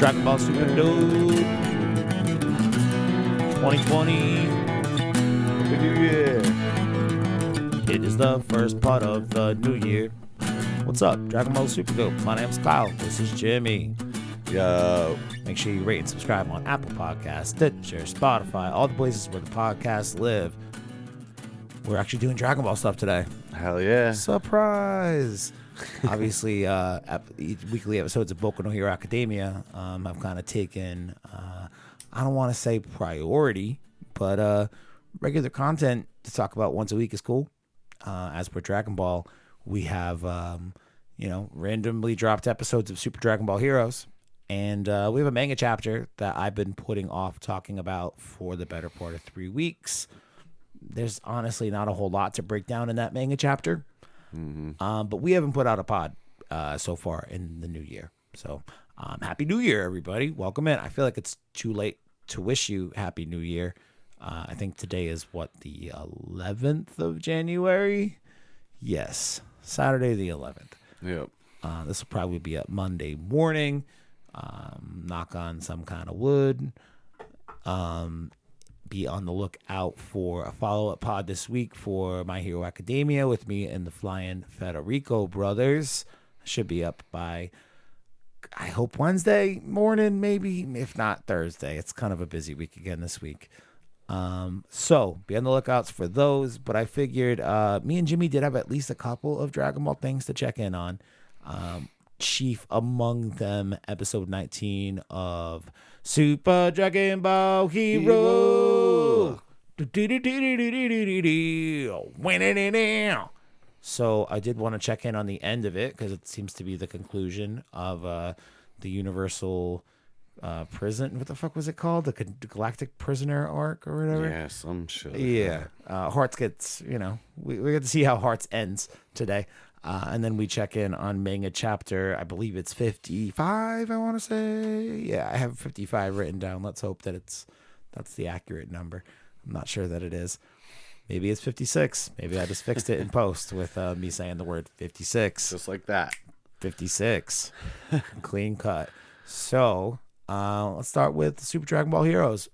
Dragon Ball Super Dope 2020. Happy New Year. It is the first part of the new year. What's up, Dragon Ball Super Dope? My name's Kyle. This is Jimmy. Yo. Make sure you rate and subscribe on Apple Podcasts, Stitcher, Spotify, all the places where the podcasts live. We're actually doing Dragon Ball stuff today. Hell yeah. Surprise! Obviously, weekly episodes of Boku no Hero Academia have kind of taken, I don't want to say priority, but regular content to talk about once a week is cool. As per Dragon Ball, we have, randomly dropped episodes of Super Dragon Ball Heroes. And we have a manga chapter that I've been putting off talking about for the better part of 3 weeks. There's honestly not a whole lot to break down in that manga chapter. Mm-hmm. But we haven't put out a pod so far in the new year. So Happy New Year, everybody. Welcome in. I feel like it's too late to wish you Happy New Year. I think today is, the 11th of January? Yes, Saturday the 11th. Yep. This will probably be a Monday morning. Knock on some kind of wood. Be on the lookout for a follow-up pod this week for My Hero Academia with me and the Flying Federico brothers. Should be up by, I hope, Wednesday morning, maybe, if not Thursday. It's kind of a busy week again this week. So be on the lookouts for those. But I figured me and Jimmy did have at least a couple of Dragon Ball things to check in on. Chief among them, episode 19 of Super Dragon Ball Hero. So I did want to check in on the end of it because it seems to be the conclusion of the Universal prison. What the fuck was it called? The Galactic Prisoner arc or whatever? Yeah, some shit. Yeah. Hearts gets, we get to see how Hearts ends today. And then we check in on manga chapter, I believe it's 55, I want to say. Yeah, I have 55 written down. Let's hope that that's the accurate number. I'm not sure that it is. Maybe it's 56. Maybe I just fixed it in post with me saying the word 56. Just like that. 56. Clean cut. So, let's start with Super Dragon Ball Heroes.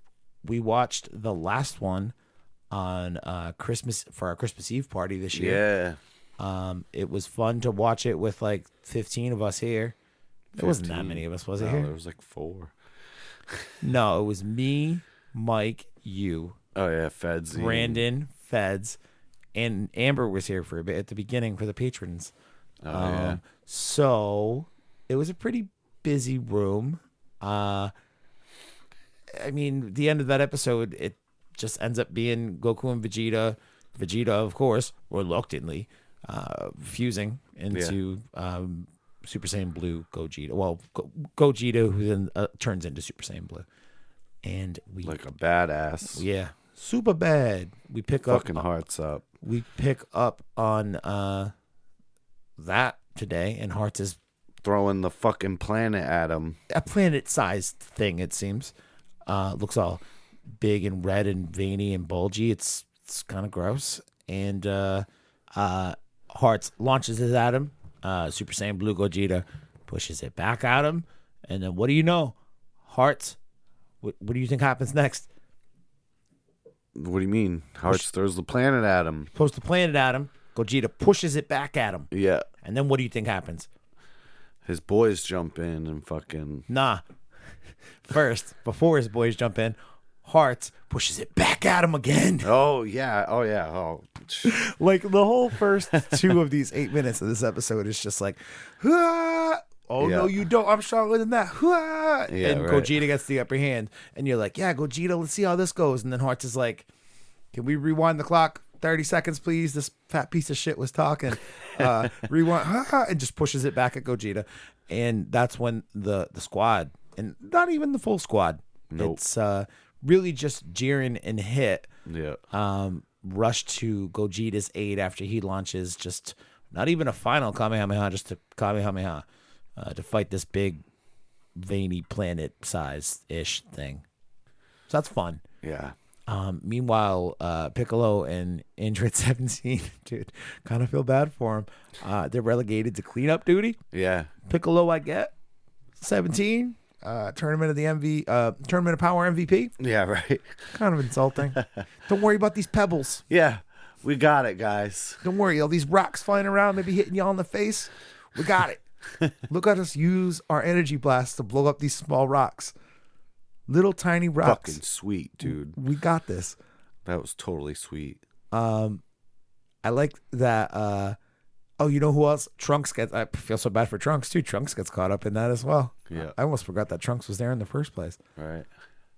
We watched the last one on Christmas for our Christmas Eve party this year. Yeah. It was fun to watch it with like 15 of us here. There wasn't that many of us, was it here? There was like 4. No, it was me, Mike, you. Oh yeah, Feds. Brandon, Feds, and Amber was here for a bit at the beginning for the patrons. Oh yeah. So it was a pretty busy room. I mean, the end of that episode, it just ends up being Goku and Vegeta. Vegeta, of course, reluctantly fusing into Super Saiyan Blue Gogeta. Well, Gogeta, who then turns into Super Saiyan Blue. And we like a badass. Yeah, super bad. We pick fucking Hearts up. We pick up on that today, and Hearts is throwing the fucking planet at him. A planet-sized thing, it seems. Looks all big and red and veiny and bulgy. It's kind of gross. And Hearts launches it at him. Super Saiyan Blue Gogeta pushes it back at him. And then what do you know? Hearts, what do you think happens next? What do you mean? Hearts throws the planet at him. Throws the planet at him. Gogeta pushes it back at him. Yeah. And then what do you think happens? His boys jump in and fucking... Nah. First, before his boys jump in, Hearts pushes it back at him again. Oh, yeah. Oh, yeah. Oh. Like, the whole first 2 of these 8 minutes of this episode is just like, ah! Oh, yeah. No, you don't. I'm stronger than that. Ah! Yeah, and right. Gogeta gets the upper hand. And you're like, yeah, Gogeta, let's see how this goes. And then Hearts is like, can we rewind the clock 30 seconds, please? This fat piece of shit was talking. Rewind. And just pushes it back at Gogeta. And that's when the squad, and not even the full squad, nope. It's really just Jiren and Hit. Yeah. Rush to Gogeta's aid after he launches just not even a final Kamehameha, just a Kamehameha to fight this big, veiny planet-size-ish thing. So that's fun. Yeah. Meanwhile, Piccolo and Android 17, dude, kind of feel bad for him. They're relegated to cleanup duty. Yeah. Piccolo, I get. 17, Tournament of the Tournament of Power MVP. Yeah, right. Kind of insulting. Don't worry about these pebbles. Yeah, we got it, guys. Don't worry, all these rocks flying around, maybe hitting y'all in the face. We got it. Look at us use our energy blast to blow up these small rocks. Little tiny rocks. Fucking sweet, dude. We got this. That was totally sweet. I like that. Oh, you know who else? Trunks gets. I feel so bad for Trunks too. Trunks gets caught up in that as well. Yeah. I almost forgot that Trunks was there in the first place. Right.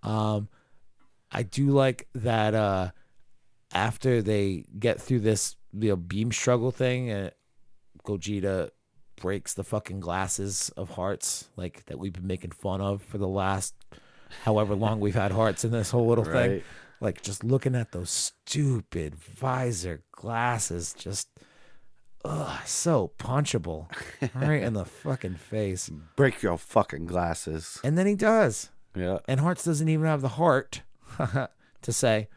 I do like that. After they get through this beam struggle thing, Gogeta breaks the fucking glasses of hearts like that we've been making fun of for the last however long we've had hearts in this whole little thing. Like just looking at those stupid visor glasses, just so punchable right in the fucking face. Break your fucking glasses. And then he does. Yeah. And Hearts doesn't even have the heart to say,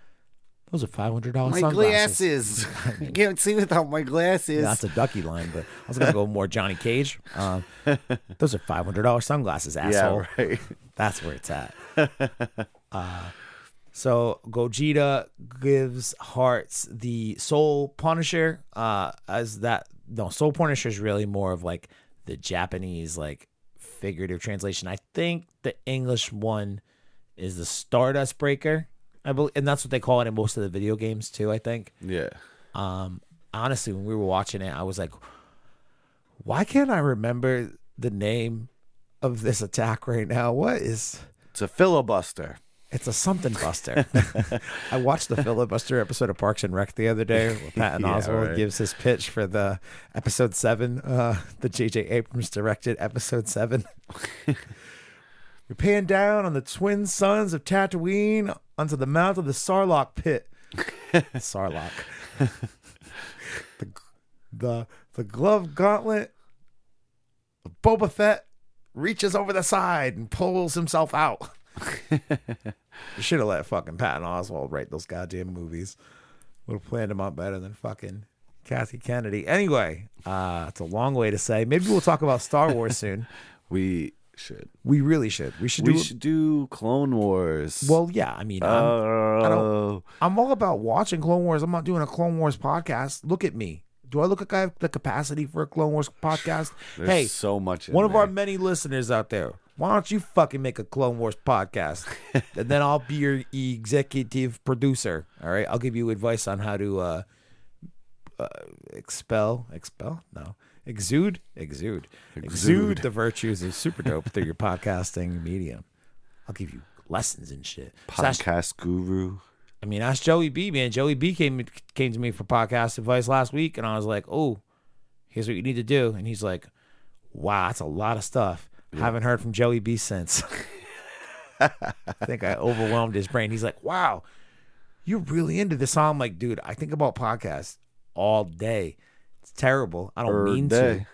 those are $500 my sunglasses. Glasses. I can't see without my glasses. Yeah, that's a Ducky line, but I was going to go more Johnny Cage. Those are $500 sunglasses, asshole. Yeah, right. That's where it's at. So Gogeta gives Hearts the Soul Punisher. Soul Punisher is really more of like the Japanese like figurative translation. I think the English one is the Stardust Breaker. I believe, and that's what they call it in most of the video games too, I think. Yeah. Honestly, when we were watching it, I was like, why can't I remember the name of this attack right now? It's a filibuster. It's a something buster. I watched the filibuster episode of Parks and Rec the other day where Patton Oswalt gives his pitch for the episode 7, the J.J. Abrams directed episode 7. You're paying down on the twin sons of Tatooine onto the mouth of the Sarlacc pit. Sarlacc. The glove gauntlet of Boba Fett reaches over the side and pulls himself out. You should have let fucking Patton Oswalt write those goddamn movies. Would have planned them out better than fucking Kathy Kennedy. Anyway, it's a long way to say. Maybe we'll talk about Star Wars soon. We should. We really should. We should do Clone Wars. Well, yeah. I mean, I'm all about watching Clone Wars. I'm not doing a Clone Wars podcast. Look at me. Do I look like I have the capacity for a Clone Wars podcast? There's so much. One of our many listeners out there. Why don't you fucking make a Clone Wars podcast? And then I'll be your executive producer. All right. I'll give you advice on how to exude the virtues of Super Dope through your podcasting medium. I'll give you lessons and shit. Podcast guru. I mean, ask Joey B, man. Joey B came to me for podcast advice last week, and I was like, oh, here's what you need to do. And he's like, wow, that's a lot of stuff. Yeah. Haven't heard from Joey B since. I think I overwhelmed his brain. He's like, wow, you're really into this. I'm like, dude, I think about podcasts all day. It's terrible. I don't mean to.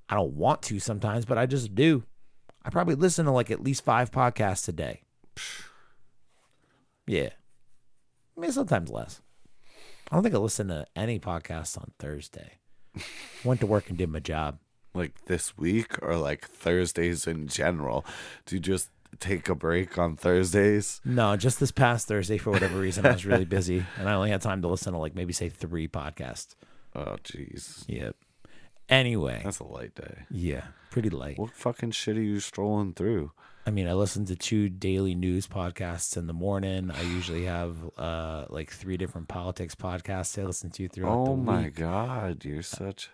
I don't want to sometimes, but I just do. I probably listen to like at least 5 podcasts a day. Yeah. I mean, sometimes less. I don't think I listen to any podcasts on Thursday. Went to work and did my job. Like this week or like Thursdays in general? Do you just take a break on Thursdays? No, just this past Thursday for whatever reason. I was really busy and I only had time to listen to like maybe say 3 podcasts. Oh, jeez. Yep. Anyway. That's a light day. Yeah, pretty light. What fucking shit are you strolling through? I mean, I listen to 2 daily news podcasts in the morning. I usually have like 3 different politics podcasts I listen to throughout the week. Oh my God, you're such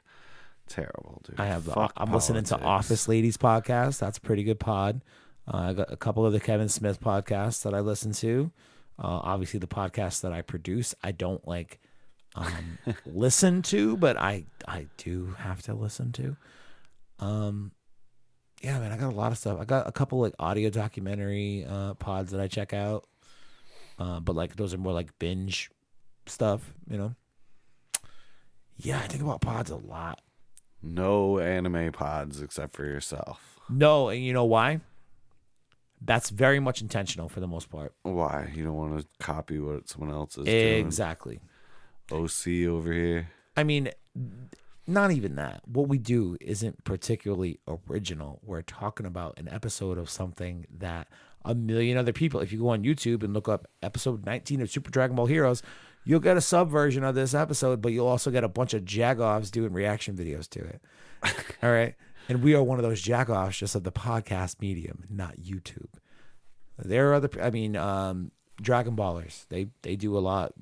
terrible, dude. I'm listening to Office Ladies podcast. That's a pretty good pod. I got a couple of the Kevin Smith podcasts that I listen to. Obviously, the podcasts that I produce, I don't like listen to, but I do have to listen to. Yeah, man, I got a lot of stuff. I got a couple like audio documentary pods that I check out. But like those are more like binge stuff, you know? Yeah, I think about pods a lot. No anime pods except for yourself. No, and you know why? That's very much intentional for the most part. Why? You don't want to copy what someone else is doing? Exactly. OC over here. I mean, not even that. What we do isn't particularly original. We're talking about an episode of something that a million other people, if you go on YouTube and look up episode 19 of Super Dragon Ball Heroes, you'll get a subversion of this episode, but you'll also get a bunch of jagoffs doing reaction videos to it. All right. And we are one of those jagoffs just of the podcast medium, not YouTube. There are other, Dragon Ballers. They do a lot.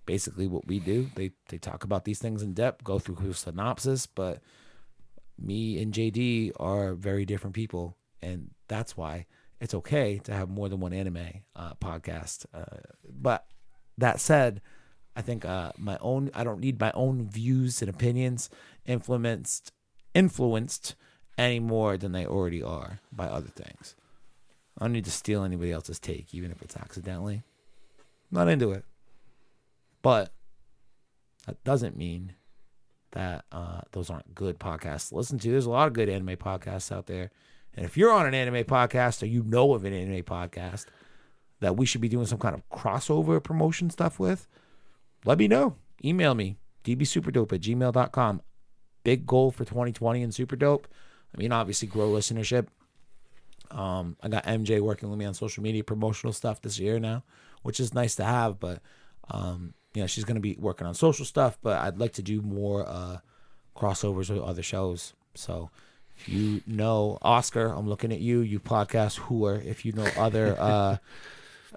Basically what we do, they talk about these things in depth, go through a synopsis, but me and JD are very different people, and that's why it's okay to have more than one anime podcast. But that said, I think I don't need my own views and opinions influenced any more than they already are by other things. I don't need to steal anybody else's take, even if it's accidentally. I'm not into it. But that doesn't mean that those aren't good podcasts to listen to. There's a lot of good anime podcasts out there. And if you're on an anime podcast or you know of an anime podcast that we should be doing some kind of crossover promotion stuff with, let me know. Email me, dbsuperdope@gmail.com. Big goal for 2020 in Superdope. Obviously grow listenership. I got MJ working with me on social media promotional stuff this year now, which is nice to have, but she's going to be working on social stuff, but I'd like to do more crossovers with other shows. So if you know Oscar, I'm looking at you, you podcast whoer. If you know other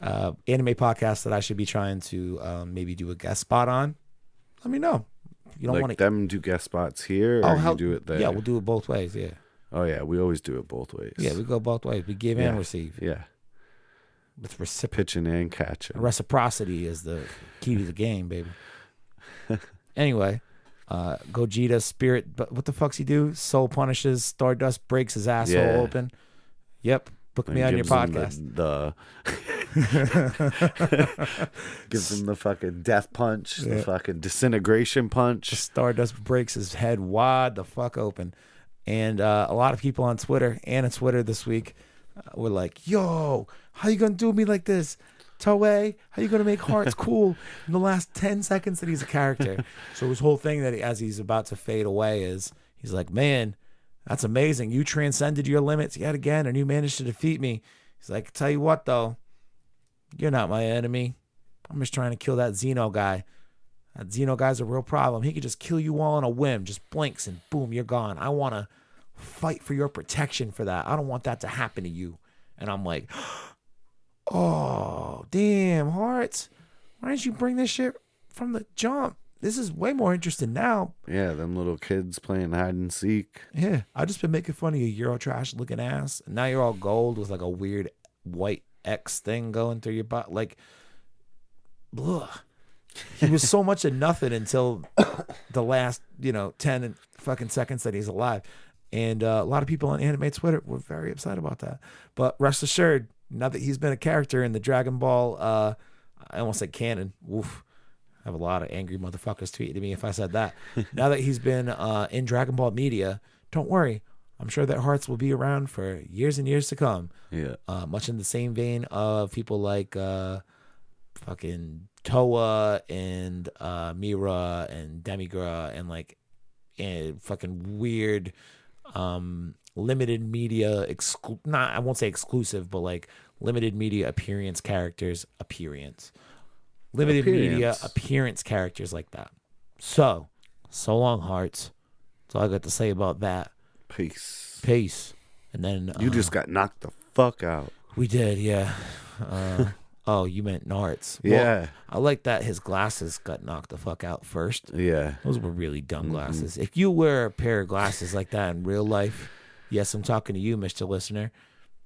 anime podcasts that I should be trying to maybe do a guest spot on, let me know. You don't want them do guest spots here, or you do it there? Yeah, we'll do it both ways. Yeah. Oh yeah, we always do it both ways. Yeah, we go both ways. We give and receive. Yeah. With pitching and catching. Reciprocity is the key to the game, baby. Anyway, Gogeta spirit, but what the fuck's he do? Soul punishes, Stardust breaks his asshole open. Yep, book me on your podcast. Gives him the fucking death punch, the fucking disintegration punch. The Stardust breaks his head wide the fuck open. And a lot of people on Twitter this week were like, yo, how you gonna do me like this? Toei, how you gonna make Hearts cool in the last 10 seconds that he's a character? So his whole thing that as he's about to fade away is he's like, man, that's amazing. You transcended your limits yet again and you managed to defeat me. He's like, tell you what though, you're not my enemy. I'm just trying to kill that Xeno guy. That Xeno guy's a real problem. He could just kill you all on a whim, just blinks and boom, you're gone. I want to fight for your protection for that. I don't want that to happen to you. And I'm like, oh, damn, Hearts. Why didn't you bring this shit from the jump? This is way more interesting now. Yeah, them little kids playing hide and seek. Yeah, I've just been making fun of your Eurotrash looking ass. And now you're all gold with like a weird white X thing going through your butt. Like, ugh. He was so much of nothing until the last, 10 fucking seconds that he's alive. And a lot of people on anime Twitter were very upset about that. But rest assured, now that he's been a character in the Dragon Ball, I almost said canon. Woof. I have a lot of angry motherfuckers tweeting me if I said that. Now that he's been in Dragon Ball media, don't worry. I'm sure that Hearts will be around for years and years to come. Yeah. Much in the same vein of people like fucking Toa and Mira and Demigra and fucking weird limited media I won't say exclusive, but like limited media appearance characters characters like that. So long, Hearts. That's all I got to say about that. Peace. And then you just got knocked the fuck out. We did, yeah. Oh, you meant Narts. Yeah. Well, I like that his glasses got knocked the fuck out first. Yeah. Those were really dumb glasses. If you wear a pair of glasses like that in real life, yes, I'm talking to you, Mr. Listener,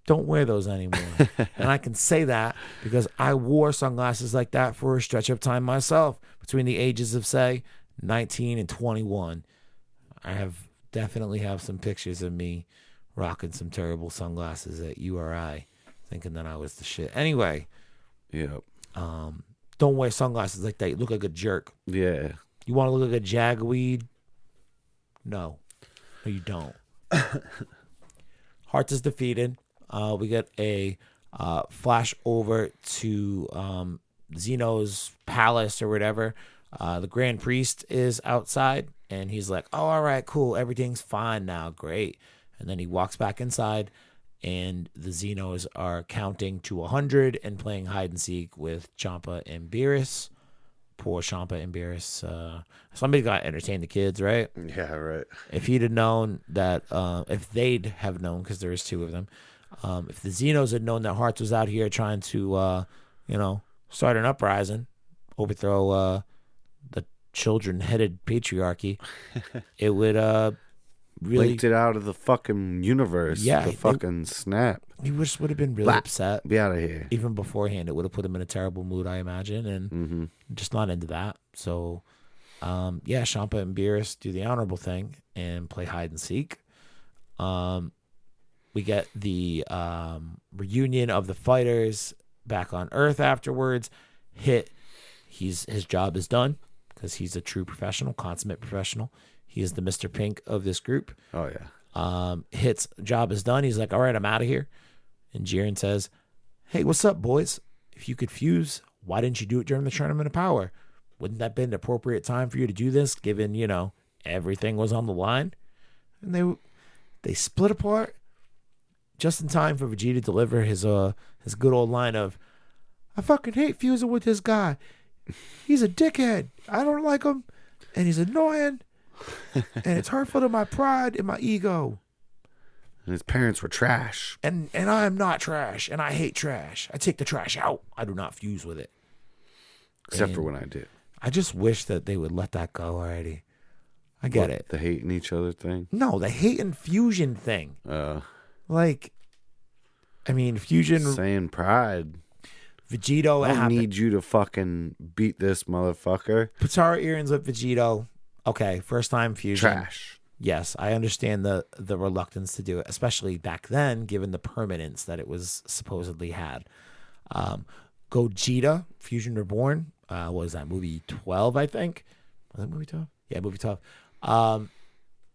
don't wear those anymore. And I can say that because I wore sunglasses like that for a stretch of time myself between the ages of, say, 19 and 21. I definitely have some pictures of me rocking some terrible sunglasses at URI, thinking that I was the shit. Anyway. Yep. Don't wear sunglasses like that. You look like a jerk. Yeah. You want to look like a jagweed? No, you don't. Hearts is defeated. We get a flash over to Xeno's palace or whatever. The Grand Priest is outside. And he's like, oh, all right, cool. Everything's fine now. Great. And then he walks back inside, and the Xenos are counting to 100 and playing hide and seek with Champa and Beerus. Poor Champa and Beerus. Somebody got to entertain the kids, right? Yeah, right. If he'd have known that, if they'd have known, because there is two of them, if the Xenos had known that Hearts was out here trying to, start an uprising, overthrow the children-headed patriarchy, it would really Blinked it out of the fucking universe. Yeah, the fucking snap. He just would have been really upset. Be out of here. Even beforehand, it would have put him in a terrible mood, I imagine, and just not into that. So, Champa and Beerus do the honorable thing and play hide and seek. We get the reunion of the fighters back on Earth afterwards. His job is done because he's a true professional, consummate professional. He is the Mr. Pink of this group. Oh, yeah. Hit's job is done. He's like, all right, I'm out of here. And Jiren says, hey, what's up, boys? If you could fuse, why didn't you do it during the Tournament of Power? Wouldn't that have been the appropriate time for you to do this, given, everything was on the line? And they split apart just in time for Vegeta to deliver his good old line of, I fucking hate fusing with this guy. He's a dickhead. I don't like him. And he's annoying. And it's hurtful to my pride and my ego. And his parents were trash. And I am not trash. And I hate trash. I take the trash out. I do not fuse with it. Except for when I did. I just wish that they would let that go already. I get it. The hating each other thing? No, the hate and fusion thing. Fusion. Saying pride. Vegito. I need you to fucking beat this motherfucker. Patara earrings with Vegito. Okay, first time fusion. Trash. Yes, I understand the reluctance to do it, especially back then, given the permanence that it was supposedly had. Gogeta, Fusion Reborn. What was that, movie 12, I think? Was that movie 12? Yeah, movie 12.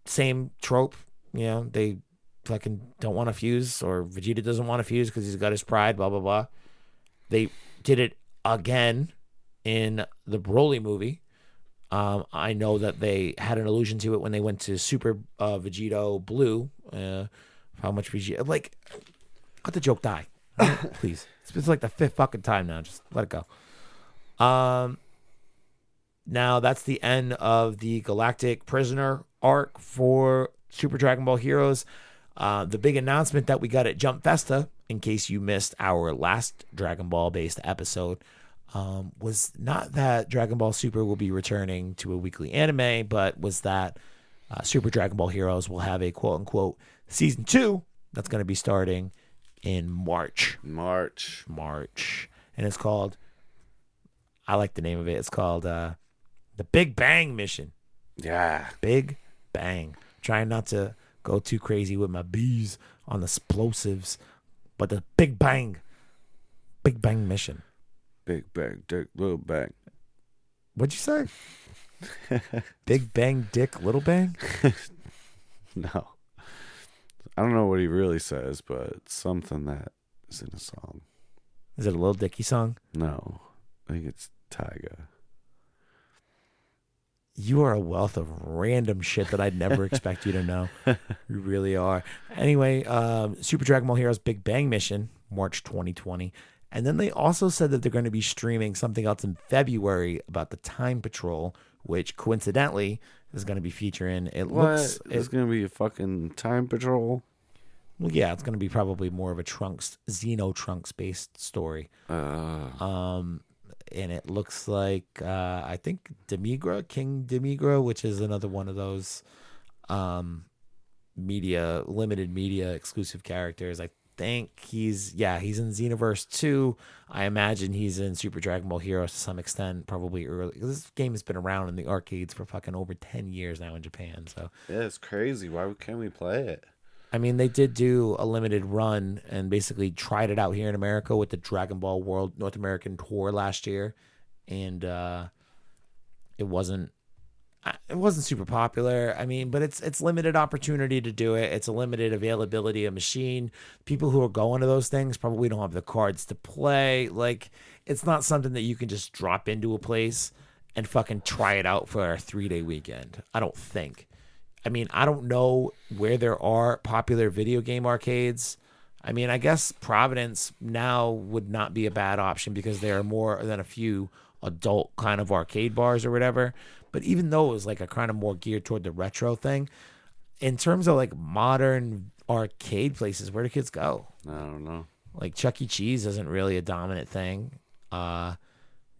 Same trope. They fucking don't want to fuse, or Vegeta doesn't want to fuse because he's got his pride, blah, blah, blah. They did it again in the Broly movie. I know that they had an allusion to it when they went to Super Vegito Blue. How much Vegeta... Like, let the joke die. Right? Please. It's like the fifth fucking time now. Just let it go. Now, that's the end of the Galactic Prisoner arc for Super Dragon Ball Heroes. The big announcement that we got at Jump Festa, in case you missed our last Dragon Ball-based episode, was not that Dragon Ball Super will be returning to a weekly anime, but was that Super Dragon Ball Heroes will have a quote-unquote Season 2 that's going to be starting in March. And it's called, I like the name of it, it's called the Big Bang Mission. Yeah. Big Bang. Trying not to go too crazy with my B's on the explosives, but the Big Bang Mission. Big Bang, Dick, Little Bang. What'd you say? Big Bang, Dick, Little Bang? No. I don't know what he really says, but it's something that is in a song. Is it a Lil Dicky song? No. I think it's Tyga. You are a wealth of random shit that I'd never expect you to know. You really are. Anyway, Super Dragon Ball Heroes Big Bang Mission, March 2020. And then they also said that they're going to be streaming something else in February about the Time Patrol, which coincidentally is going to be featuring. It's going to be a fucking Time Patrol? Well, yeah, it's going to be probably more of a Xeno Trunks based story. And it looks like I think King Demigra, which is another one of those limited media exclusive characters. I think he's in Xenoverse 2. I imagine he's in Super Dragon Ball Heroes to some extent, probably early. This game has been around in the arcades for fucking over 10 years now in Japan. So yeah, it's crazy. Why can't we play it? I mean, they did do a limited run and basically tried it out here in America with the Dragon Ball World North American Tour last year, and it wasn't super popular. I mean, but it's limited opportunity to do it. It's a limited availability of machine. People who are going to those things probably don't have the cards to play. Like, it's not something that you can just drop into a place and fucking try it out for a 3-day weekend. I don't think. I mean, I don't know where there are popular video game arcades. I mean, I guess Providence now would not be a bad option because there are more than a few adult kind of arcade bars or whatever. But even those, like, are kind of more geared toward the retro thing. In terms of, like, modern arcade places, where do kids go? I don't know. Like, Chuck E. Cheese isn't really a dominant thing.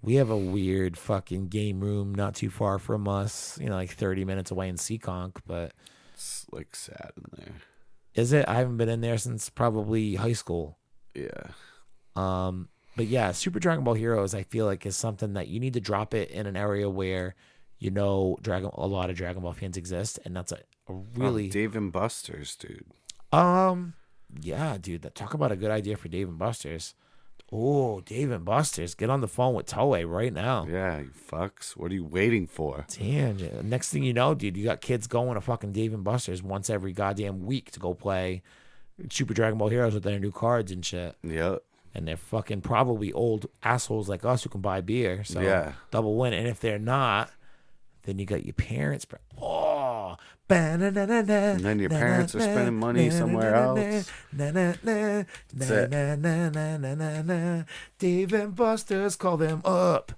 We have a weird fucking game room not too far from us, like 30 minutes away in Seekonk, but... It's, like, sad in there. Is it? I haven't been in there since probably high school. Yeah. But yeah, Super Dragon Ball Heroes, I feel like, is something that you need to drop it in an area where, a lot of Dragon Ball fans exist, and that's a really... Dave and Buster's, dude. Yeah, dude, talk about a good idea for Dave and Buster's. Oh, Dave and Buster's. Get on the phone with Toei right now. Yeah, you fucks. What are you waiting for? Damn, next thing you know, dude, you got kids going to fucking Dave and Buster's once every goddamn week to go play Super Dragon Ball Heroes with their new cards and shit. Yep. And they're fucking probably old assholes like us who can buy beer. So yeah. Double win. And if they're not, then you got your parents. Oh. And then your parents are spending money somewhere else. Dave and Buster's, call them up.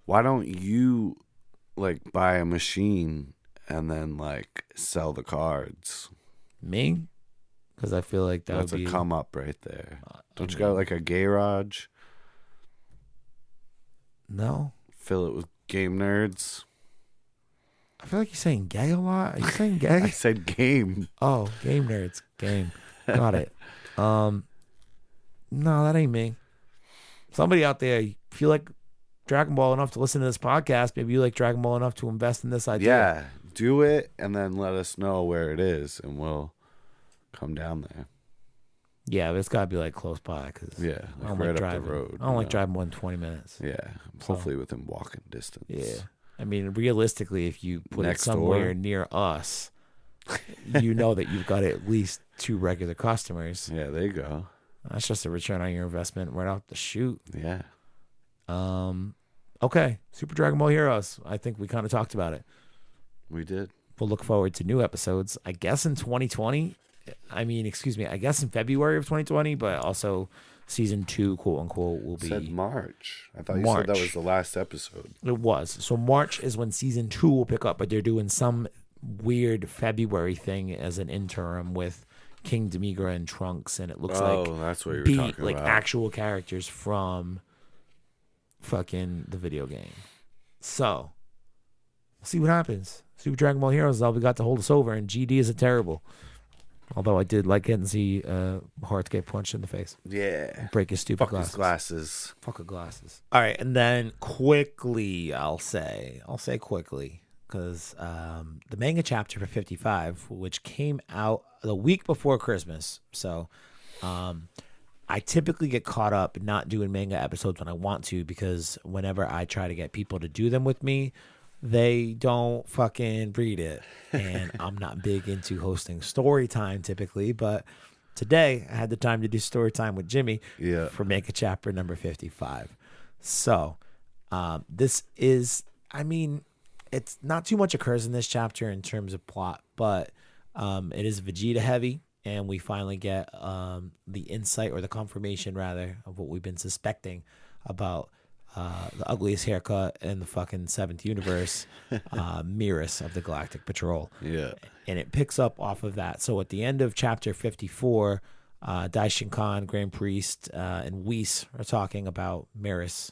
Why don't you, like, buy a machine and then, like, sell the cards? Me? Because I feel like that's a come up right there. Don't you got, like, a garage? No. Fill it with game nerds. I feel like you're saying gay a lot. Are you saying gay? I said game. Oh, game nerds. Game. Got it. No, that ain't me. Somebody out there, if you like Dragon Ball enough to listen to this podcast, maybe you like Dragon Ball enough to invest in this idea. Yeah, do it and then let us know where it is and we'll come down there. Yeah, but it's got to be like close by because like I don't right like up driving. the road. I don't like driving more than 20 minutes. Yeah, hopefully within walking distance. Yeah. I mean, realistically, if you put Next it somewhere door. near us, you know that you've got at least 2 regular customers. Yeah, there you go. That's just a return on your investment right out the chute. Yeah. Okay, Super Dragon Ball Heroes. I think we kind of talked about it. We did. We'll look forward to new episodes, I guess, in 2020. I guess in February of 2020, but also season 2, quote unquote, will be... Said March. I thought you March. said that was the last episode. It was. So March is when season 2 will pick up, but they're doing some weird February thing as an interim with King Demigra and Trunks, and it looks that's what you were talking like about. actual characters from fucking the video game. So, we'll see what happens. Super Dragon Ball Heroes is all we got to hold us over, and GD isn't terrible. Although I did like getting to see Heart get punched in the face. Yeah. Break his stupid Fuck his glasses. Fuck his glasses. All right, and then quickly, I'll say quickly, because the manga chapter for 55, which came out the week before Christmas. So I typically get caught up not doing manga episodes when I want to, because whenever I try to get people to do them with me, they don't fucking read it. And I'm not big into hosting story time typically, but today I had the time to do story time with Jimmy for manga chapter number 55. So this is, it's not too much occurs in this chapter in terms of plot, but it is Vegeta heavy, and we finally get the insight, or the confirmation rather, of what we've been suspecting about the ugliest haircut in the fucking 7th universe, Merus of the Galactic Patrol. Yeah. And it picks up off of that. So at the end of chapter 54, Daishin Khan, Grand Priest, and Whis are talking about Merus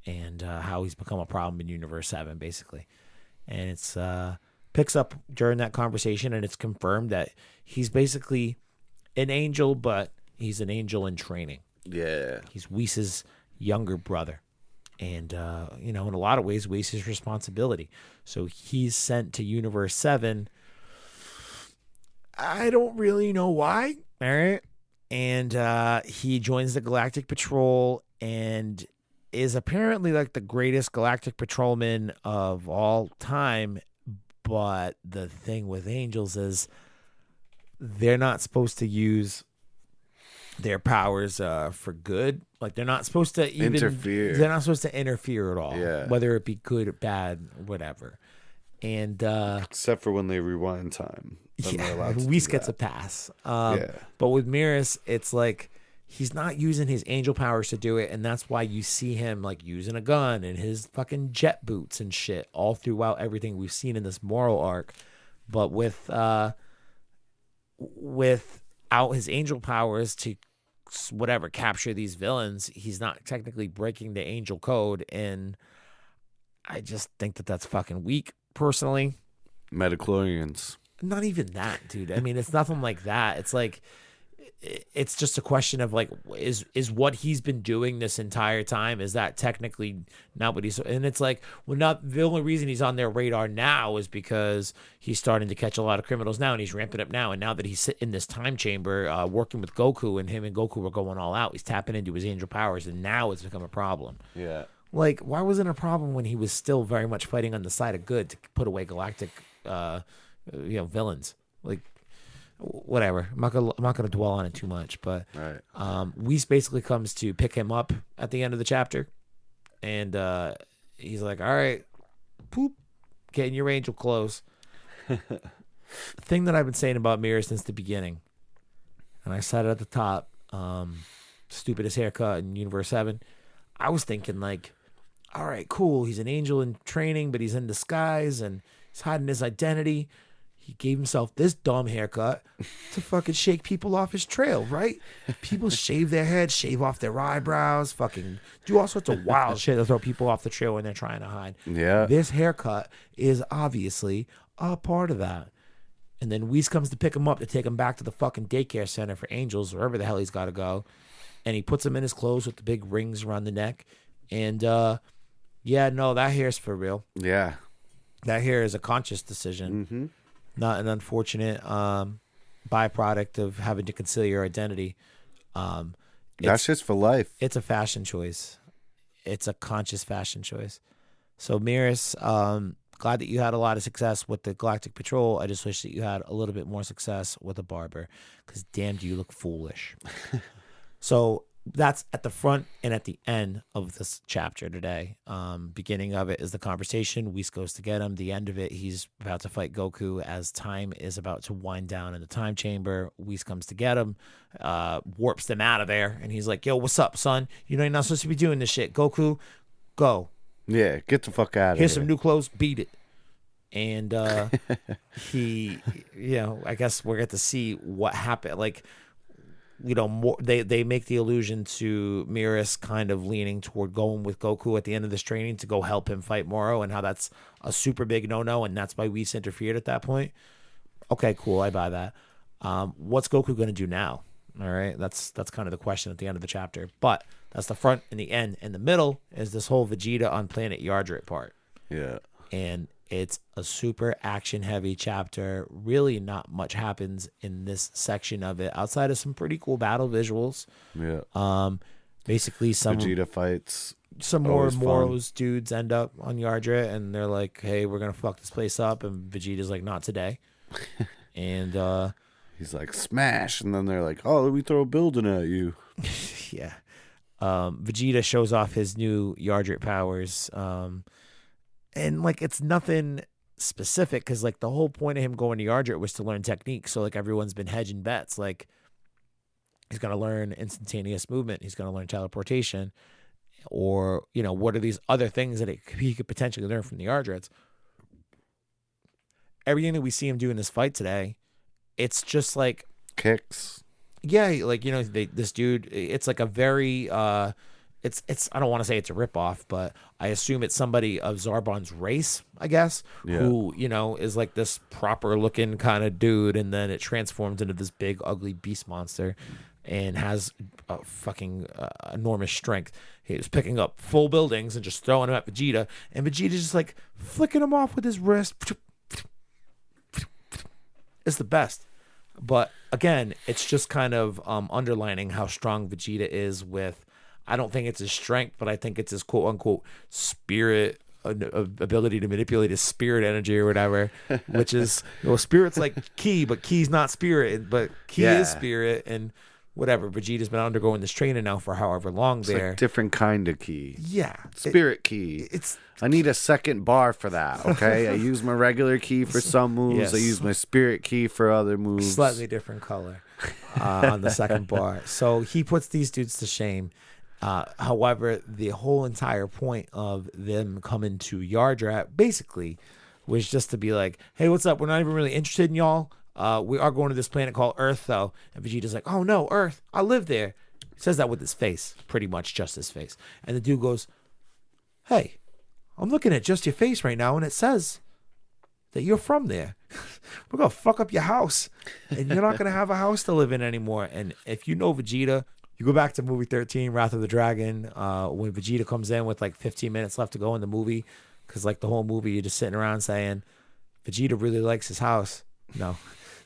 and how he's become a problem in Universe 7, basically. And it's picks up during that conversation, and it's confirmed that he's basically an angel, but he's an angel in training. Yeah. He's Whis's younger brother. And, in a lot of ways, Whis his responsibility. So he's sent to Universe 7. I don't really know why. All right. And he joins the Galactic Patrol and is apparently like the greatest Galactic Patrolman of all time. But the thing with angels is they're not supposed to use their powers for good. Like they're not supposed to even interfere. They're not supposed to interfere at all. Yeah. Whether it be good or bad, whatever. And except for when they rewind time. Then they're allowed to do Whis gets that. a pass. Yeah. But with Merus, it's like he's not using his angel powers to do it, and that's why you see him like using a gun and his fucking jet boots and shit all throughout everything we've seen in this moral arc. But without his angel powers to whatever capture these villains, he's not technically breaking the angel code, and I just think that that's fucking weak personally. Metachlorians. Not even that, dude. I mean, it's nothing like that. It's like it's just a question of like, is what he's been doing this entire time, is that technically not what he's, and it's like, well, not the only reason he's on their radar now is because he's starting to catch a lot of criminals now, and he's ramping up now, and now that he's in this time chamber working with Goku, and him and Goku are going all out, he's tapping into his angel powers, and now it's become a problem. Yeah. Like, why wasn't it a problem when he was still very much fighting on the side of good to put away galactic villains? Like, whatever. I'm not gonna dwell on it too much, but right. Whis basically comes to pick him up at the end of the chapter, and he's like, "All right, poop, get in your angel clothes." The thing that I've been saying about Mirror since the beginning, and I said it at the top, stupidest haircut in Universe 7. I was thinking like, all right, cool. He's an angel in training, but he's in disguise and he's hiding his identity. He gave himself this dumb haircut to fucking shake people off his trail, right? People shave their heads, shave off their eyebrows, fucking do all sorts of wild shit to throw people off the trail when they're trying to hide. Yeah. This haircut is obviously a part of that. And then Whis comes to pick him up to take him back to the fucking daycare center for angels, wherever the hell he's got to go. And he puts him in his clothes with the big rings around the neck. And, that hair's for real. Yeah. That hair is a conscious decision. Mm-hmm. Not an unfortunate byproduct of having to conceal your identity. That's just for life. It's a fashion choice. It's a conscious fashion choice. So, Merus, glad that you had a lot of success with the Galactic Patrol. I just wish that you had a little bit more success with a barber, because damn, do you look foolish. So that's at the front and at the end of this chapter today. Beginning of it is the conversation. Whis goes to get him. The end of it, he's about to fight Goku as time is about to wind down in the time chamber. Whis comes to get him, warps them out of there, and he's like, "Yo, what's up, son? You know you're not supposed to be doing this shit. Goku, go. Yeah, get the fuck out of here. Here's some new clothes. Beat it." And he, I guess we're going to see what happened. Like, more, they make the allusion to Merus kind of leaning toward going with Goku at the end of this training to go help him fight Moro, and how that's a super big no-no, and that's why Whis interfered at that point. Okay, cool, I buy that. What's Goku going to do now? All right, that's kind of the question at the end of the chapter. But that's the front and the end. And the middle is this whole Vegeta on Planet Yardrat part. Yeah. And it's a super action-heavy chapter. Really not much happens in this section of it, outside of some pretty cool battle visuals. Yeah. Basically, some Vegeta fights. Some more Always Moros dudes end up on Yardrat, and they're like, "Hey, we're gonna fuck this place up," and Vegeta's like, "Not today." And he's like, "Smash!" And then they're like, "Oh, let me throw a building at you." Yeah. Vegeta shows off his new Yardrat powers. And like, it's nothing specific, because like the whole point of him going to Yardrat was to learn technique. So like, everyone's been hedging bets. Like, he's gonna learn instantaneous movement. He's gonna learn teleportation, or what are these other things that he could potentially learn from the Yardrats? Everything that we see him do in this fight today, it's just like kicks. Yeah, like this dude. It's like a very It's I don't want to say it's a ripoff, but I assume it's somebody of Zarbon's race, I guess, who, is like this proper looking kind of dude, and then it transforms into this big ugly beast monster and has a fucking enormous strength. He was picking up full buildings and just throwing them at Vegeta, and Vegeta's just like flicking them off with his wrist. It's the best. But again, it's just kind of underlining how strong Vegeta is with, I don't think it's his strength, but I think it's his quote unquote spirit, ability to manipulate his spirit energy or whatever, which is, spirit's like ki, but ki's not spirit, but ki is spirit. And whatever. Vegeta's been undergoing this training now for however long It's there. like different kind of key. Yeah. Spirit key. I need a second bar for that, okay? I use my regular key for some moves. Yes. I use my spirit key for other moves. Slightly different color on the second bar. So he puts these dudes to shame. However, the whole entire point of them coming to Yardrat basically was just to be like, hey, what's up? We're not even really interested in y'all. We are going to this planet called Earth, though. And Vegeta's like, oh, no, Earth. I live there. He says that with his face, pretty much just his face. And the dude goes, hey, I'm looking at just your face right now, and it says that you're from there. We're going to fuck up your house, and you're not going to have a house to live in anymore. And if you know Vegeta, you go back to movie 13, Wrath of the Dragon, when Vegeta comes in with like 15 minutes left to go in the movie, because like the whole movie, you're just sitting around saying, Vegeta really likes his house. No.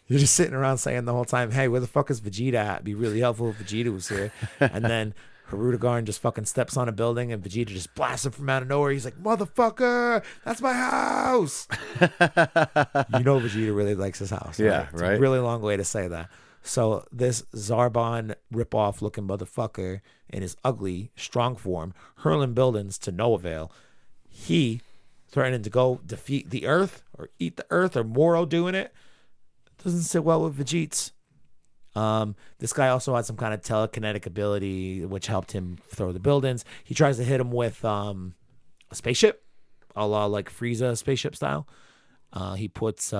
You're just sitting around saying the whole time, hey, where the fuck is Vegeta at? It'd be really helpful if Vegeta was here. And then Hirudegarn just fucking steps on a building and Vegeta just blasts him from out of nowhere. He's like, motherfucker, that's my house. You know Vegeta really likes his house. Yeah, It's right. a really long way to say that. So this Zarbon ripoff looking motherfucker in his ugly, strong form, hurling buildings to no avail. He threatening to go defeat the Earth or eat the Earth, or Moro doing it. Doesn't sit well with Vegeta. This guy also had some kind of telekinetic ability, which helped him throw the buildings. He tries to hit him with a spaceship, a la like Frieza spaceship style. He puts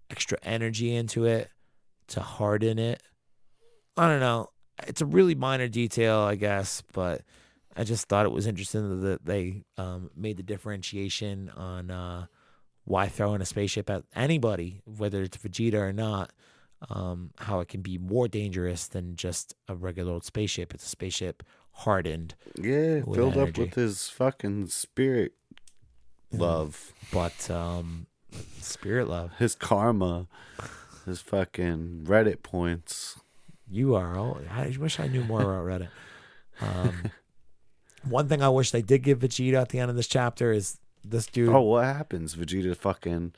extra energy into it to harden it. I don't know. It's a really minor detail, I guess, but I just thought it was interesting that they made the differentiation on why throwing a spaceship at anybody, whether it's Vegeta or not, how it can be more dangerous than just a regular old spaceship. It's a spaceship hardened. Yeah, with filled energy. up with his fucking spirit love. But spirit love. His karma. His fucking Reddit points. You are. I wish I knew more about Reddit. One thing I wish they did give Vegeta at the end of this chapter is this dude. Oh, what happens? Vegeta fucking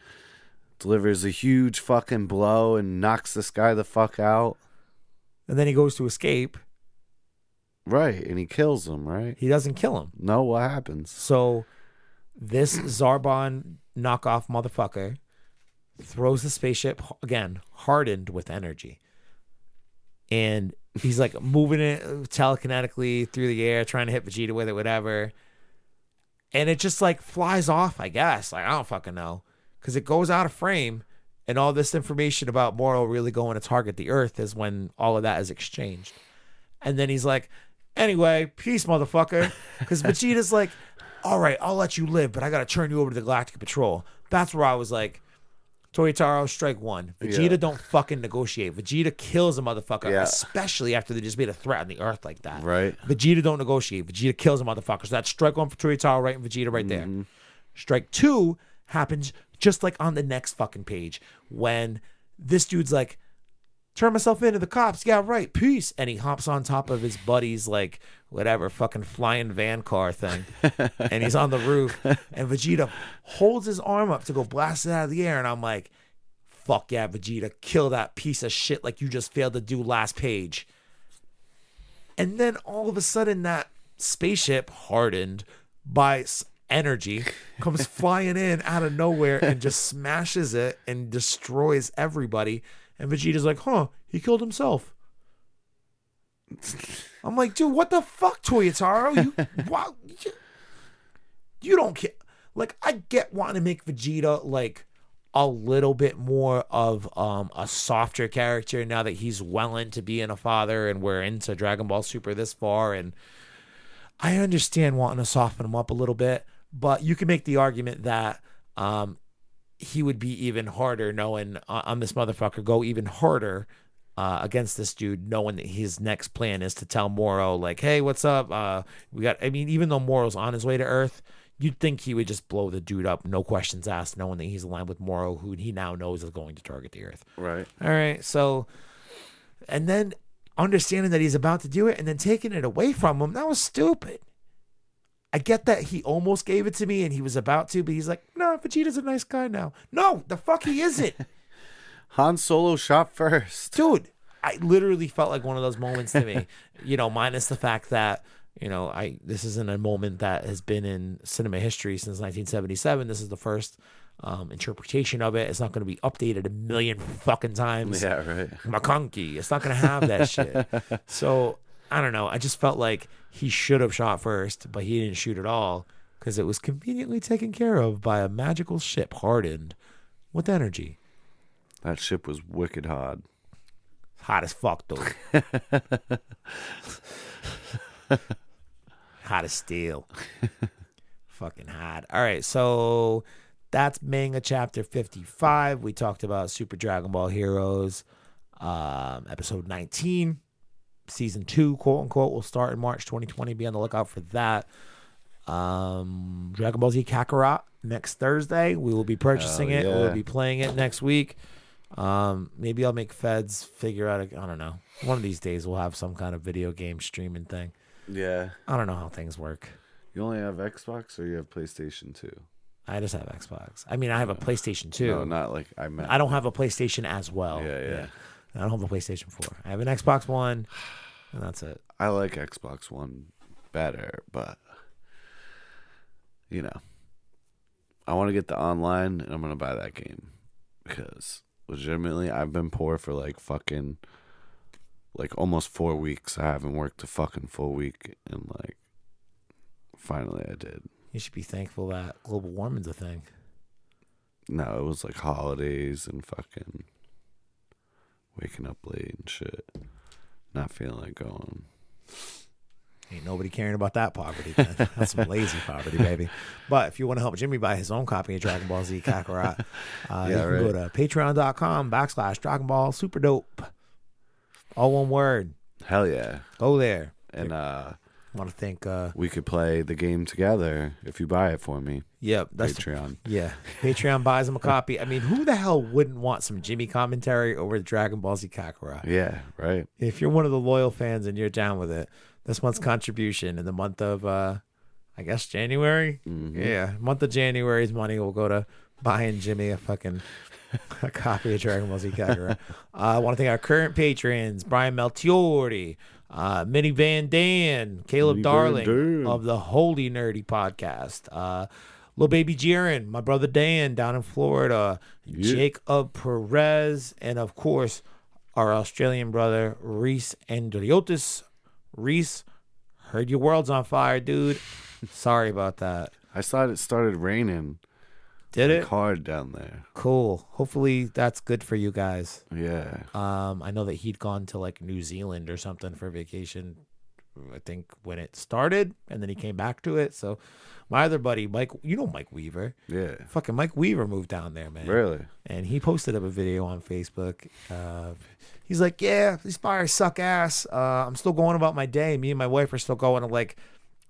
delivers a huge fucking blow and knocks this guy the fuck out. And then he goes to escape. Right, and he kills him, right? He doesn't kill him. No, what happens? So this Zarbon knockoff motherfucker throws the spaceship, again, hardened with energy. And he's like moving it telekinetically through the air, trying to hit Vegeta with it, whatever. And it just like flies off, I guess. Like, I don't fucking know. Because it goes out of frame. And all this information about Moro really going to target the Earth is when all of that is exchanged. And then he's like, anyway, peace, motherfucker. Because Vegeta's like, all right, I'll let you live, but I got to turn you over to the Galactic Patrol. That's where I was like, Toyotaro, strike one. Vegeta don't fucking negotiate. Vegeta kills a motherfucker, especially after they just made a threat on the Earth like that. Right. Vegeta don't negotiate. Vegeta kills a motherfucker. So that's strike one for Toyotaro, right, and Vegeta right there. Strike two happens just like on the next fucking page when this dude's like, turn myself into the cops. Yeah, right. Peace. And he hops on top of his buddy's, like, whatever, fucking flying van car thing. And he's on the roof. And Vegeta holds his arm up to go blast it out of the air. And I'm like, fuck yeah, Vegeta. Kill that piece of shit like you just failed to do last page. And then all of a sudden that spaceship, hardened by energy, comes flying in out of nowhere and just smashes it and destroys everybody. And Vegeta's like, huh, he killed himself. I'm like, dude, what the fuck, Toyotaro? You don't care. Like, I get wanting to make Vegeta, like, a little bit more of a softer character now that he's well into being a father and we're into Dragon Ball Super this far. And I understand wanting to soften him up a little bit, but you can make the argument that he would be even harder knowing on this motherfucker, go even harder against this dude, knowing that his next plan is to tell Moro, like, hey, what's up? Even though Moro's on his way to Earth, you'd think he would just blow the dude up, no questions asked, knowing that he's aligned with Moro, who he now knows is going to target the Earth. Right. All right. So, and then understanding that he's about to do it and then taking it away from him, that was stupid. I get that he almost gave it to me and he was about to, but he's like, no, Vegeta's a nice guy now. No, the fuck he isn't. Han Solo shot first. Dude, I literally felt like one of those moments to me, minus the fact that, this isn't a moment that has been in cinema history since 1977. This is the first interpretation of it. It's not going to be updated a million fucking times. Yeah, right. McConkie. It's not going to have that shit. So, I don't know. I just felt like he should have shot first, but he didn't shoot at all because it was conveniently taken care of by a magical ship hardened with energy. That ship was wicked hard. Hot as fuck, though. Hot as steel. Fucking hot. All right, so that's manga chapter 55. We talked about Super Dragon Ball Heroes, episode 19. Season 2, quote unquote, will start in March 2020. Be on the lookout for that. Dragon Ball Z Kakarot next Thursday. We will be purchasing it. We'll be playing it next week. Maybe I'll make Feds figure out. I don't know. One of these days we'll have some kind of video game streaming thing. Yeah. I don't know how things work. You only have Xbox or you have PlayStation 2? I just have Xbox. I mean, I have a PlayStation 2. No, not like I meant. I don't have a PlayStation as well. Yeah. I don't have a PlayStation 4. I have an Xbox One, and that's it. I like Xbox One better, but I want to get the online, and I'm gonna buy that game because legitimately, I've been poor for like almost 4 weeks. I haven't worked a fucking full week, and like finally I did. You should be thankful that global warming's a thing. No, it was like holidays and fucking waking up late and shit. Not feeling like going. Ain't nobody caring about that poverty, man. That's some lazy poverty, baby. But if you want to help Jimmy buy his own copy of Dragon Ball Z Kakarot, you can go to patreon.com/Dragon Ball Super Dope. All one word. Hell yeah. Go there. And I want to thank we could play the game together if you buy it for me. Yep, that's Patreon. Patreon buys him a copy. I mean, who the hell wouldn't want some Jimmy commentary over the Dragon Ball Z Kakarot? Yeah, right. If you're one of the loyal fans and you're down with it, this month's contribution in the month of, I guess, January? Mm-hmm. Yeah, month of January's money will go to buying Jimmy a copy of Dragon Ball Z Kakarot. I want to thank our current patrons, Brian Melchiori, Minnie Van Dan, Caleb Darling of the Holy Nerdy Podcast, Lil Baby Jiren, my brother Dan down in Florida, Jacob Perez, and of course, our Australian brother, Reese Andriotis. Reese, heard your world's on fire, dude. Sorry about that. I saw it started raining. Did it? Hard down there. Cool. Hopefully that's good for you guys. Yeah. I know that he'd gone to like New Zealand or something for vacation, I think when it started, and then he came back to it. So my other buddy, Mike, Mike Weaver. Yeah. Fucking Mike Weaver moved down there, man. Really? And he posted up a video on Facebook. He's like, yeah, these fires suck ass. I'm still going about my day. Me and my wife are still going to like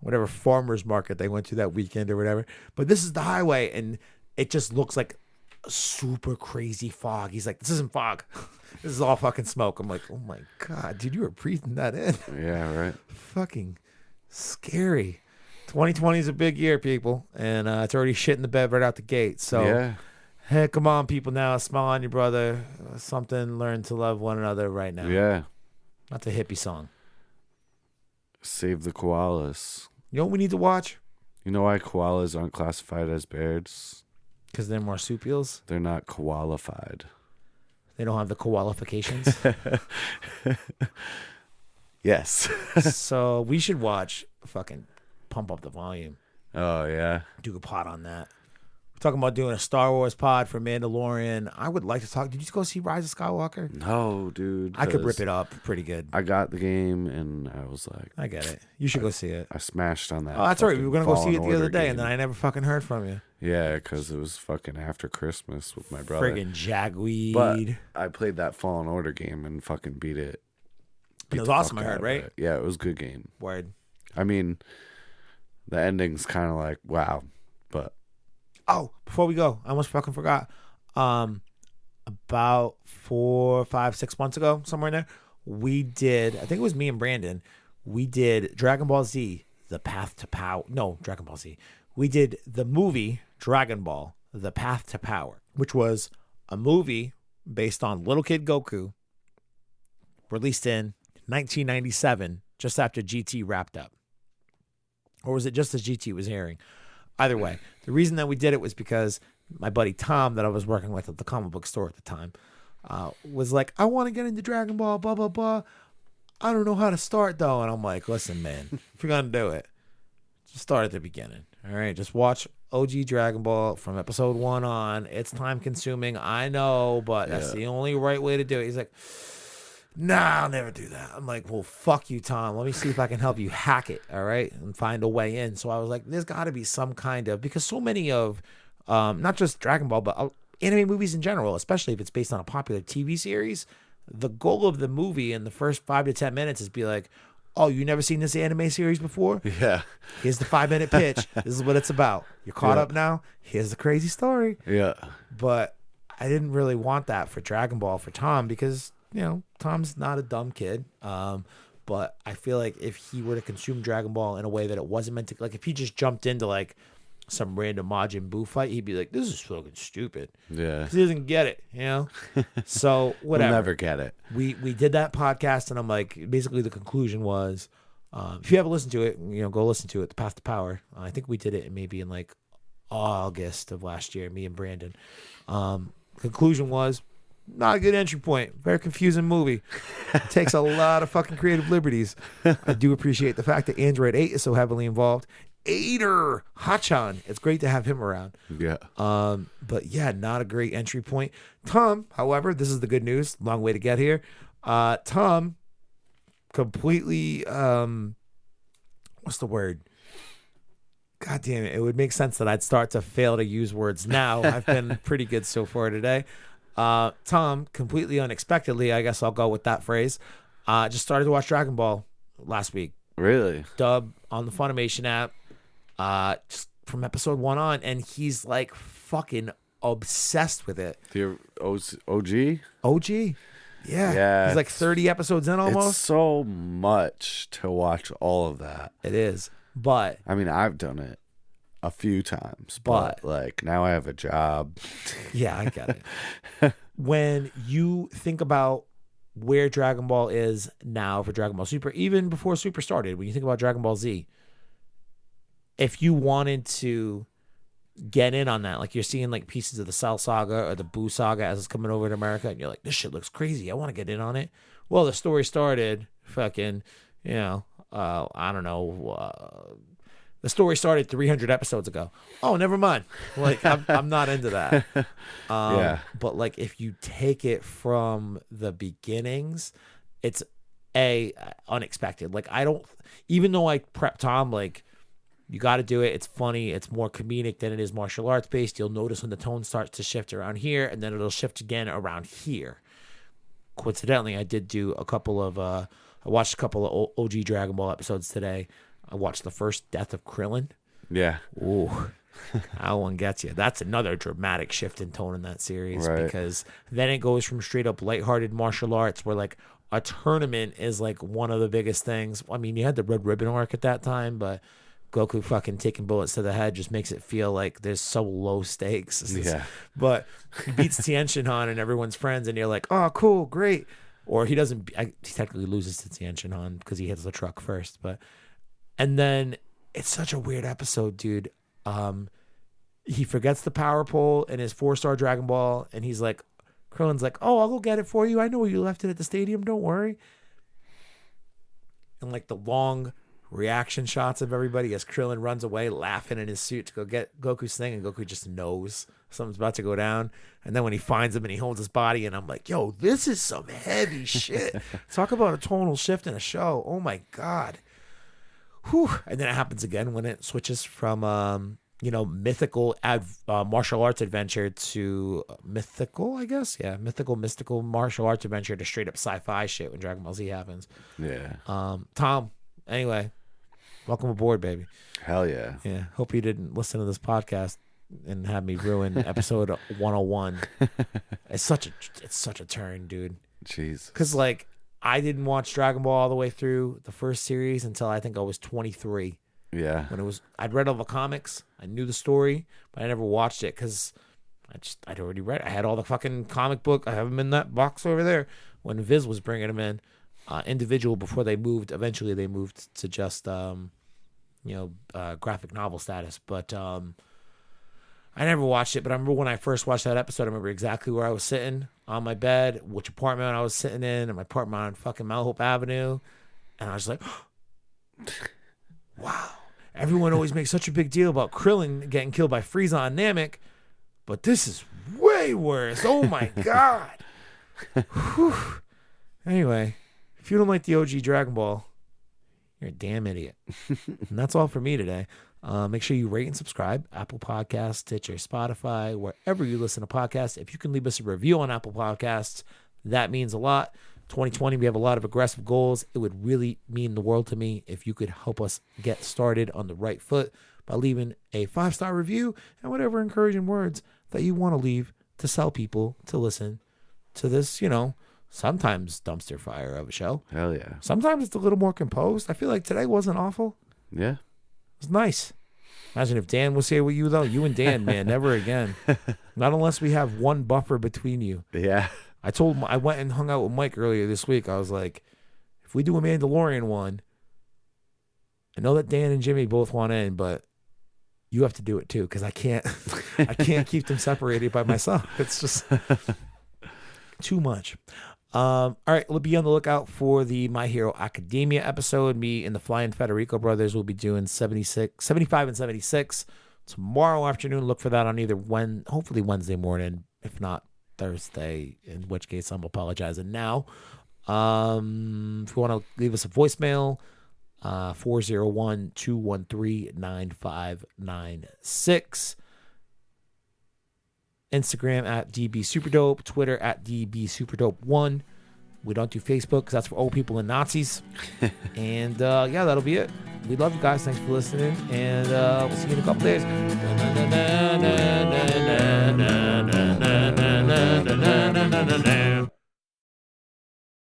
whatever farmer's market they went to that weekend or whatever. But this is the highway, and it just looks like a super crazy fog. He's like, this isn't fog. This is all fucking smoke. I'm like, oh my God, dude, you were breathing that in. Yeah, right. Fucking scary. 2020 is a big year, people. And it's already shit in the bed right out the gate. So, yeah. Hey, come on, people now. Smile on your brother. Something, learn to love one another right now. Yeah. That's a hippie song. Save the koalas. You know what we need to watch? You know why koalas aren't classified as birds? Because they're marsupials. They're not qualified. They don't have the qualifications. Yes. So we should watch fucking Pump Up the Volume. Oh, yeah. Do a pod on that. We're talking about doing a Star Wars pod for Mandalorian. I would like to talk. Did you go see Rise of Skywalker? No, dude. I could rip it up pretty good. I got the game and I was like, I get it. You should go see it. I smashed on that. Oh, that's right. We were going to go see it the other day, game. and then I never fucking heard from you. Yeah, because it was fucking after Christmas with my brother. Friggin' jagweed. But I played that Fallen Order game and fucking beat it. It was awesome, I heard, right? Yeah, it was a good game. Word. I mean, the ending's kind of like, wow. But oh, before we go, I almost fucking forgot. About 4, 5, 6 months ago, somewhere in there, we did, I think it was me and Brandon, we did Dragon Ball Z, The Path to Power. No, Dragon Ball Z. We did the movie Dragon Ball, The Path to Power, which was a movie based on little kid Goku released in 1997, just after GT wrapped up. Or was it just as GT was airing? Either way, the reason that we did it was because my buddy Tom, that I was working with at the comic book store at the time, was like, I want to get into Dragon Ball, blah, blah, blah. I don't know how to start, though. And I'm like, listen, man, if you're going to do it, just start at the beginning. All right, just watch OG Dragon Ball from episode 1 on. It's time consuming, I know, but that's the only right way to do it. He's like, nah, I'll never do that. I'm like, well, fuck you, Tom. Let me see if I can help you hack it, all right, and find a way in. So I was like, there's got to be some kind of, because so many of, not just Dragon Ball, but anime movies in general, especially if it's based on a popular TV series, the goal of the movie in the first 5 to 10 minutes is be like, oh, you never seen this anime series before? Yeah. Here's the 5-minute pitch. This is what it's about. You're caught up now. Here's the crazy story. Yeah. But I didn't really want that for Dragon Ball for Tom because, you know, Tom's not a dumb kid. But I feel like if he were to consume Dragon Ball in a way that it wasn't meant to, like if he just jumped into like some random Majin Buu fight, he'd be like, this is fucking stupid. Yeah. Because he doesn't get it, you know? So whatever. We'll never get it. We did that podcast, and I'm like, basically the conclusion was, if you haven't listened to it, you know, go listen to it, The Path to Power. I think we did it maybe in like August of last year, me and Brandon. Conclusion was, not a good entry point. Very confusing movie. Takes a lot of fucking creative liberties. I do appreciate the fact that Android 8 is so heavily involved. Aider Hachan. It's great to have him around. Yeah. But yeah, not a great entry point. Tom, however, this is the good news. Long way to get here. Tom completely what's the word? God damn it. It would make sense that I'd start to fail to use words now. I've been pretty good so far today. Tom, completely unexpectedly, I guess I'll go with that phrase, just started to watch Dragon Ball last week. Really? Dub on the Funimation app. Just from episode 1 on, and he's like fucking obsessed with it. The OG? OG? Yeah. He's like 30 episodes in almost. It's so much to watch all of that. It is. But I mean, I've done it a few times, but like now I have a job. Yeah, I get it. When you think about where Dragon Ball is now for Dragon Ball Super, even before Super started, when you think about Dragon Ball Z, if you wanted to get in on that, like you're seeing like pieces of the Cell Saga or the Buu Saga as it's coming over to America, and you're like, this shit looks crazy. I want to get in on it. Well, the story started fucking, you know, I don't know. The story started 300 episodes ago. Oh, never mind. Like, I'm not into that. Yeah. But like, if you take it from the beginnings, it's unexpected. Like, even though I prep Tom, like, you got to do it. It's funny. It's more comedic than it is martial arts based. You'll notice when the tone starts to shift around here, and then it'll shift again around here. Coincidentally, I did do a couple of, I watched a couple of OG Dragon Ball episodes today. I watched the first death of Krillin. Yeah. Ooh, that one gets you. That's another dramatic shift in tone in that series, right? Because then it goes from straight up lighthearted martial arts where like a tournament is like one of the biggest things. I mean, you had the Red Ribbon arc at that time, but Goku fucking taking bullets to the head just makes it feel like there's so low stakes. Yeah. But he beats Tien Shinhan and everyone's friends, and you're like, oh, cool, great. Or he doesn't, he technically loses to Tien Shinhan because he hits the truck first. And then it's such a weird episode, dude. He forgets the power pole in his 4-star Dragon Ball, and he's like, Krillin's like, oh, I'll go get it for you. I know where you left it at the stadium. Don't worry. And like the long reaction shots of everybody as Krillin runs away laughing in his suit to go get Goku's thing, and Goku just knows something's about to go down. And then when he finds him and he holds his body, and I'm like, yo, this is some heavy shit. Talk about a tonal shift in a show. Oh my God. Whew. And then it happens again when it switches from mythical martial arts adventure to mystical martial arts adventure to straight up sci-fi shit when Dragon Ball Z happens. Yeah. Tom, anyway, welcome aboard, baby. Hell yeah. Yeah. Hope you didn't listen to this podcast and have me ruin episode 101. It's such a turn, dude. Jeez. Because like I didn't watch Dragon Ball all the way through the first series until I think I was 23. Yeah. I'd read all the comics, I knew the story, but I never watched it because I'd already read it. I had all the fucking comic book. I have them in that box over there when Viz was bringing them in. individual before they moved. Eventually, they moved to just graphic novel status. But I never watched it. But I remember when I first watched that episode, I remember exactly where I was sitting on my bed, which apartment I was sitting in, and my apartment on fucking Mount Hope Avenue, and I was like, wow. Everyone always makes such a big deal about Krillin getting killed by Frieza and Namek, but this is way worse. Oh my God. Anyway, if you don't like the OG Dragon Ball, you're a damn idiot. And that's all for me today. Make sure you rate and subscribe. Apple Podcasts, Stitcher, Spotify, wherever you listen to podcasts. If you can leave us a review on Apple Podcasts, that means a lot. 2020, we have a lot of aggressive goals. It would really mean the world to me if you could help us get started on the right foot by leaving a 5-star review and whatever encouraging words that you want to leave to sell people to listen to this, sometimes dumpster fire of a show. Hell yeah. Sometimes it's a little more composed. I feel like today wasn't awful. Yeah. It was nice. Imagine if Dan was here with you, though. You and Dan, man, never again. Not unless we have one buffer between you. Yeah. I went and hung out with Mike earlier this week. I was like, if we do a Mandalorian one, I know that Dan and Jimmy both want in, but you have to do it too, because I can't keep them separated by myself. It's just too much. All right, we'll be on the lookout for the My Hero Academia episode. Me and the Flying Federico brothers will be doing 75 and 76 tomorrow afternoon. Look for that on hopefully Wednesday morning, if not Thursday, in which case I'm apologizing now. If you want to leave us a voicemail, 401-213-9596. Instagram at DBSuperDope, Twitter at DBSuperDope1. We don't do Facebook because that's for old people and Nazis. And that'll be it. We love you guys. Thanks for listening. And we'll see you in a couple days.